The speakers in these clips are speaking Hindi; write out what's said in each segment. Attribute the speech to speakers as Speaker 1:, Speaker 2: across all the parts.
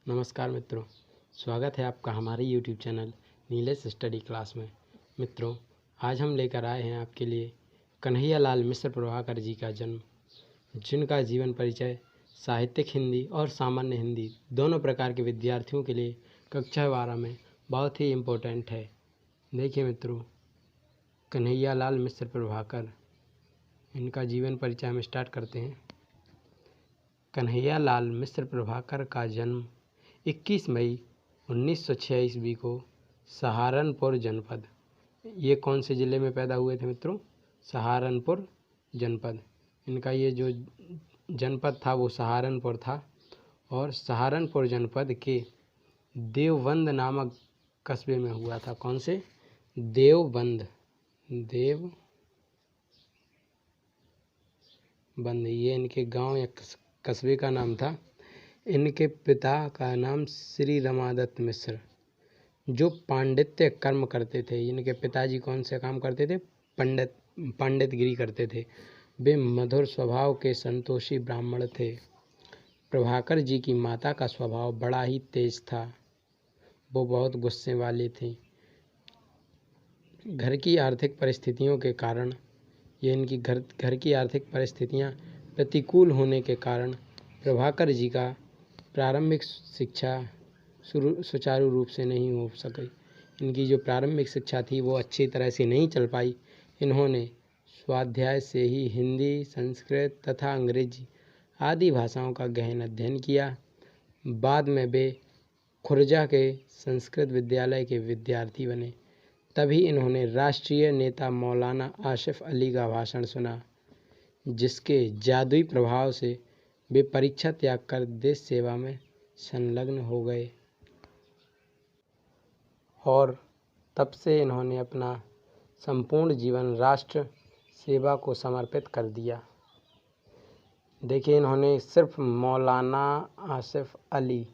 Speaker 1: नमस्कार मित्रों, स्वागत है आपका हमारे YouTube channel Nilesh study class में। मित्रों, आज हम लेकर आए हैं आपके लिए कन्हैयालाल मिश्र प्रभाकर जी का जन्म, जिनका जीवन परिचय साहित्यिक हिंदी और सामान्य हिंदी दोनों प्रकार के विद्यार्थियों के लिए कक्षा 12 में बहुत ही इम्पोर्टेंट है। देखिए मित्रों, कन्हैयालाल मिश्र प्रभाकर, इनका जीवन परिचय हम स्टार्ट करते हैं। कन्हैयालाल मिश्र प्रभाकर का जन्म 21 मई 1906 ईस्वी को सहारनपुर जनपद, ये कौन से ज़िले में पैदा हुए थे मित्रों? सहारनपुर जनपद। इनका ये जो जनपद था वो सहारनपुर था और सहारनपुर जनपद के देवबंद नामक कस्बे में हुआ था। कौन से? देवबंद। ये इनके गांव या कस्बे का नाम था। इनके पिता का नाम श्री रमादत्त मिश्र, जो पांडित्य कर्म करते थे। इनके पिताजी कौन से काम करते थे? पंडितगिरी करते थे। वे मधुर स्वभाव के संतोषी ब्राह्मण थे। प्रभाकर जी की माता का स्वभाव बड़ा ही तेज था, वो बहुत गुस्से वाली थी। घर की आर्थिक परिस्थितियों के कारण, ये इनकी घर की आर्थिक परिस्थितियां प्रतिकूल होने के कारण प्रभाकर जी का प्रारंभिक शिक्षा सुचारू रूप से नहीं हो सकी। इनकी जो प्रारंभिक शिक्षा थी वो अच्छी तरह से नहीं चल पाई। इन्होंने स्वाध्याय से ही हिंदी, संस्कृत तथा अंग्रेजी आदि भाषाओं का गहन अध्ययन किया। बाद में वे खुर्जा के संस्कृत विद्यालय के विद्यार्थी बने। तभी इन्होंने राष्ट्रीय नेता मौलाना आसिफ अली का भाषण सुना, जिसके जादुई प्रभाव से वे परीक्षा त्याग कर देश सेवा में संलग्न हो गए और तब से इन्होंने अपना संपूर्ण जीवन राष्ट्र सेवा को समर्पित कर दिया। देखिए, इन्होंने सिर्फ मौलाना आसिफ अली,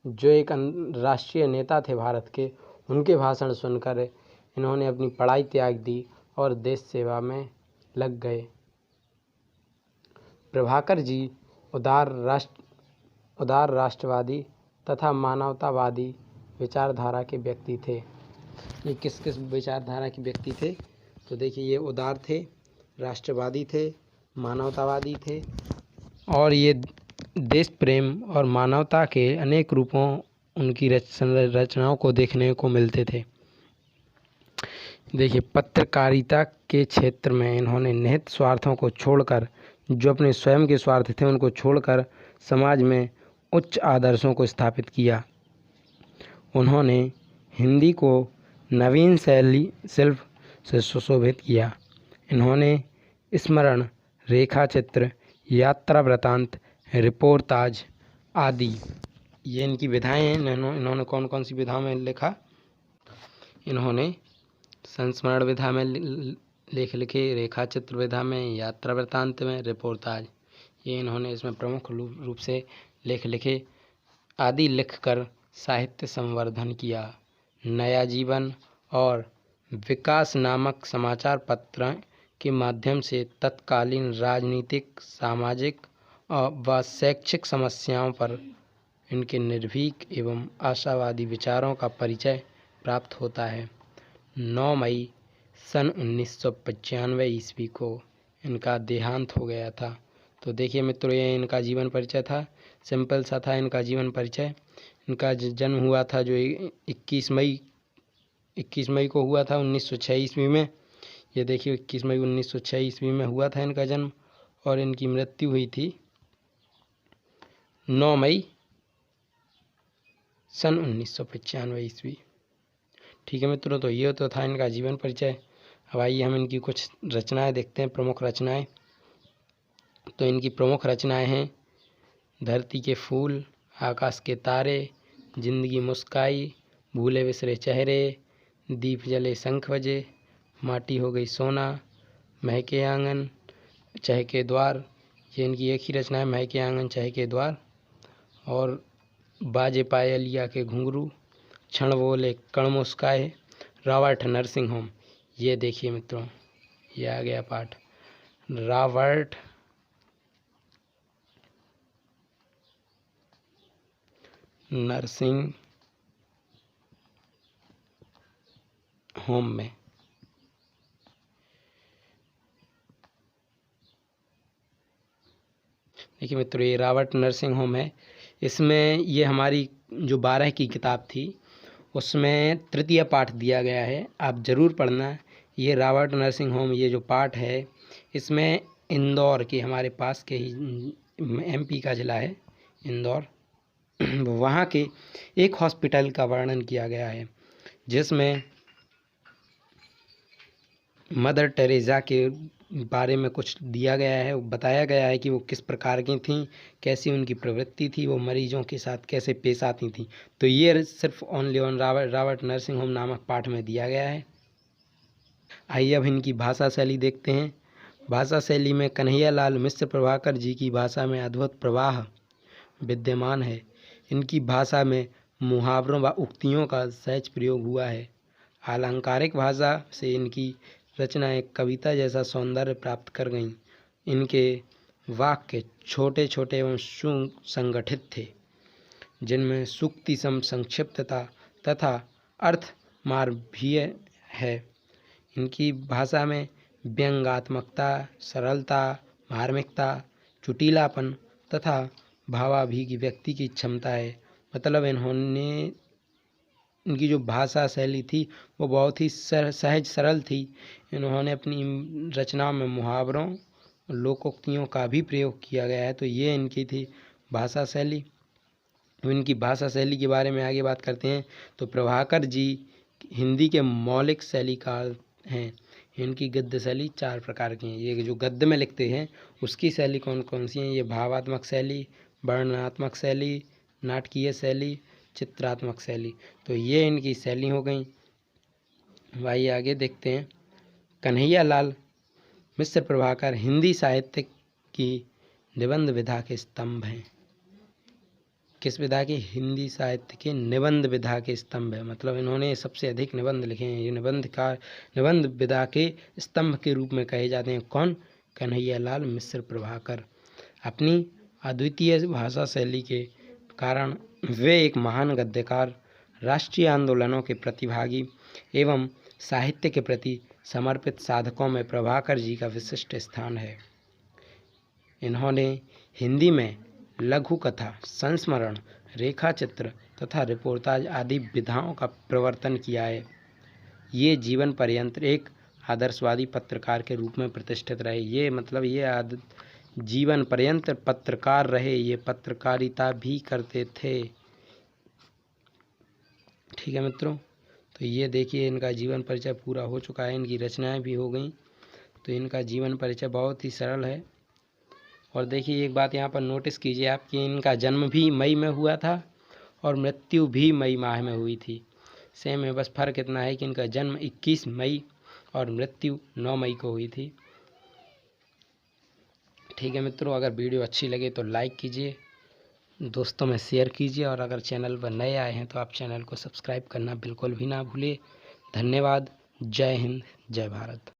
Speaker 1: जो एक राष्ट्रीय नेता थे भारत के, उनके भाषण सुनकर इन्होंने अपनी पढ़ाई त्याग दी और देश सेवा में लग गए। प्रभाकर जी उदार राष्ट्रवादी तथा मानवतावादी विचारधारा के व्यक्ति थे। ये किस किस विचारधारा के व्यक्ति थे? तो देखिए, ये उदार थे, राष्ट्रवादी थे, मानवतावादी थे और ये देश प्रेम और मानवता के अनेक रूपों उनकी रचनाओं को देखने को मिलते थे। देखिए, पत्रकारिता के क्षेत्र में इन्होंने निहित स्वार्थों को छोड़कर, जो अपने स्वयं के स्वार्थ थे उनको छोड़कर, समाज में उच्च आदर्शों को स्थापित किया। उन्होंने हिंदी को नवीन शैली शिल्प से सुशोभित किया। इन्होंने स्मरण, रेखाचित्र, यात्रा वृत्तांत, रिपोर्टाज आदि, ये इनकी विधाएं हैं। इन्होंने कौन कौन सी विधाओं में लिखा? इन्होंने संस्मरण विधा में लेख लिखे, रेखाचित्र विधा में, यात्रा वृत्तांत में, रिपोर्टाज, ये इन्होंने इसमें प्रमुख रूप से लेख लिखे आदि लिखकर साहित्य संवर्धन किया। नया जीवन और विकास नामक समाचार पत्र के माध्यम से तत्कालीन राजनीतिक, सामाजिक व शैक्षिक समस्याओं पर इनके निर्भीक एवं आशावादी विचारों का परिचय प्राप्त होता है। 9 मई सन 1995 ईस्वी को इनका देहांत हो गया था। तो देखिए मित्रों, ये इनका जीवन परिचय था। सिंपल सा था इनका जीवन परिचय। इनका जन्म हुआ था जो 21 मई को हुआ था 1906 ईस्वी में। ये देखिए, 21 मई 1906 ईस्वी में हुआ था इनका जन्म और इनकी मृत्यु हुई थी 9 मई सन 1995 ईस्वी। ठीक है मित्रों, तो ये तो था इनका जीवन परिचय। अब आइए हम इनकी कुछ रचनाएं देखते हैं, प्रमुख रचनाएं। तो इनकी प्रमुख रचनाएं हैं धरती के फूल, आकाश के तारे, जिंदगी मुस्काई, भूले बिसरे चेहरे, दीप जले शंख बजे, माटी हो गई सोना, महके आंगन, चहके द्वार, ये इनकी एक ही रचना है, महके आंगन चहके द्वार। और बाजे पायलिया के घुंघरू, क्षण बोले कण मुस्काए, रॉबर्ट नर्सिंग होम। ये देखिए मित्रों, ये आ गया पाठ, रॉबर्ट नर्सिंग होम में। देखिए मित्रों, ये रावट नर्सिंग होम है। इसमें ये हमारी जो 12 की किताब थी उसमें तृतीय पाठ दिया गया है, आप ज़रूर पढ़ना। ये रावट नर्सिंग होम, ये जो पाठ है इसमें इंदौर के, हमारे पास के ही MP का ज़िला है इंदौर, वहाँ के एक हॉस्पिटल का वर्णन किया गया है जिसमें मदर टेरेसा के बारे में कुछ दिया गया है, बताया गया है कि वो किस प्रकार की थीं, कैसी उनकी प्रवृत्ति थी, वो मरीजों के साथ कैसे पेश आती थीं। तो ये सिर्फ only on Robert nursing home नामक पाठ में दिया गया है। आइए अब इनकी भाषा शैली देखते हैं। भाषा शैली में कन्हैयालाल मिश्र प्रभाकर जी की भाषा में अद्भुत प्रवाह विद्यमान है। इनकी भाषा में मुहावरों व उक्तियों का सहज प्रयोग हुआ है। अलंकारिक भाषा से इनकी रचनाएं कविता जैसा सौंदर्य प्राप्त कर गईं। इनके वाक्य छोटे छोटे एवं सुसंगठित थे, जिनमें सूक्ति सम संक्षिप्तता तथा अर्थ मार्भीय है। इनकी भाषा में व्यंग्यात्मकता, सरलता, मार्मिकता, चुटीलापन तथा भावाभिगी व्यक्ति की क्षमता है। मतलब इनकी जो भाषा शैली थी वो बहुत ही सहज सरल थी। इन्होंने अपनी रचनाओं में मुहावरों, लोकोक्तियों का भी प्रयोग किया गया है। तो ये इनकी थी भाषा शैली। इनकी भाषा शैली के बारे में आगे बात करते हैं। तो प्रभाकर जी हिंदी के मौलिक शैलीकार हैं। इनकी गद्य शैली 4 प्रकार की हैं। ये जो गद्य में लिखते हैं उसकी शैली कौन कौन सी हैं? ये भावात्मक शैली, वर्णनात्मक शैली, नाटकीय शैली, चित्रात्मक शैली। तो ये इनकी शैली हो गई। आइए आगे देखते हैं। कन्हैयालाल मिश्र प्रभाकर हिंदी साहित्य की निबंध विधा के स्तंभ हैं। किस विधा के? हिंदी साहित्य के निबंध विधा के स्तंभ है। मतलब इन्होंने सबसे अधिक निबंध लिखे हैं। ये निबंध विधा के स्तंभ के रूप में कहे जाते हैं। कौन? कन्हैयालाल मिश्र प्रभाकर। अपनी अद्वितीय भाषा शैली के कारण वे एक महान गद्यकार, राष्ट्रीय आंदोलनों के प्रतिभागी एवं साहित्य के प्रति समर्पित साधकों में प्रभाकर जी का विशिष्ट स्थान है। इन्होंने हिंदी में लघु कथा, संस्मरण, रेखाचित्र तथा रिपोर्टाज आदि विधाओं का प्रवर्तन किया है। ये जीवन पर्यंत एक आदर्शवादी पत्रकार के रूप में प्रतिष्ठित रहे। ये मतलब ये जीवन पर्यंत पत्रकार रहे, ये पत्रकारिता भी करते थे। ठीक है मित्रों, तो ये देखिए इनका जीवन परिचय पूरा हो चुका है, इनकी रचनाएं भी हो गई। तो इनका जीवन परिचय बहुत ही सरल है। और देखिए एक बात यहाँ पर नोटिस कीजिए आप कि इनका जन्म भी मई में हुआ था और मृत्यु भी मई माह में हुई थी। सेम है, बस फ़र्क इतना है कि इनका जन्म 21 मई और मृत्यु 9 मई को हुई थी। ठीक है मित्रों, अगर वीडियो अच्छी लगे तो लाइक कीजिए, दोस्तों में शेयर कीजिए और अगर चैनल पर नए आए हैं तो आप चैनल को सब्सक्राइब करना बिल्कुल भी ना भूलिए। धन्यवाद। जय हिंद, जय भारत।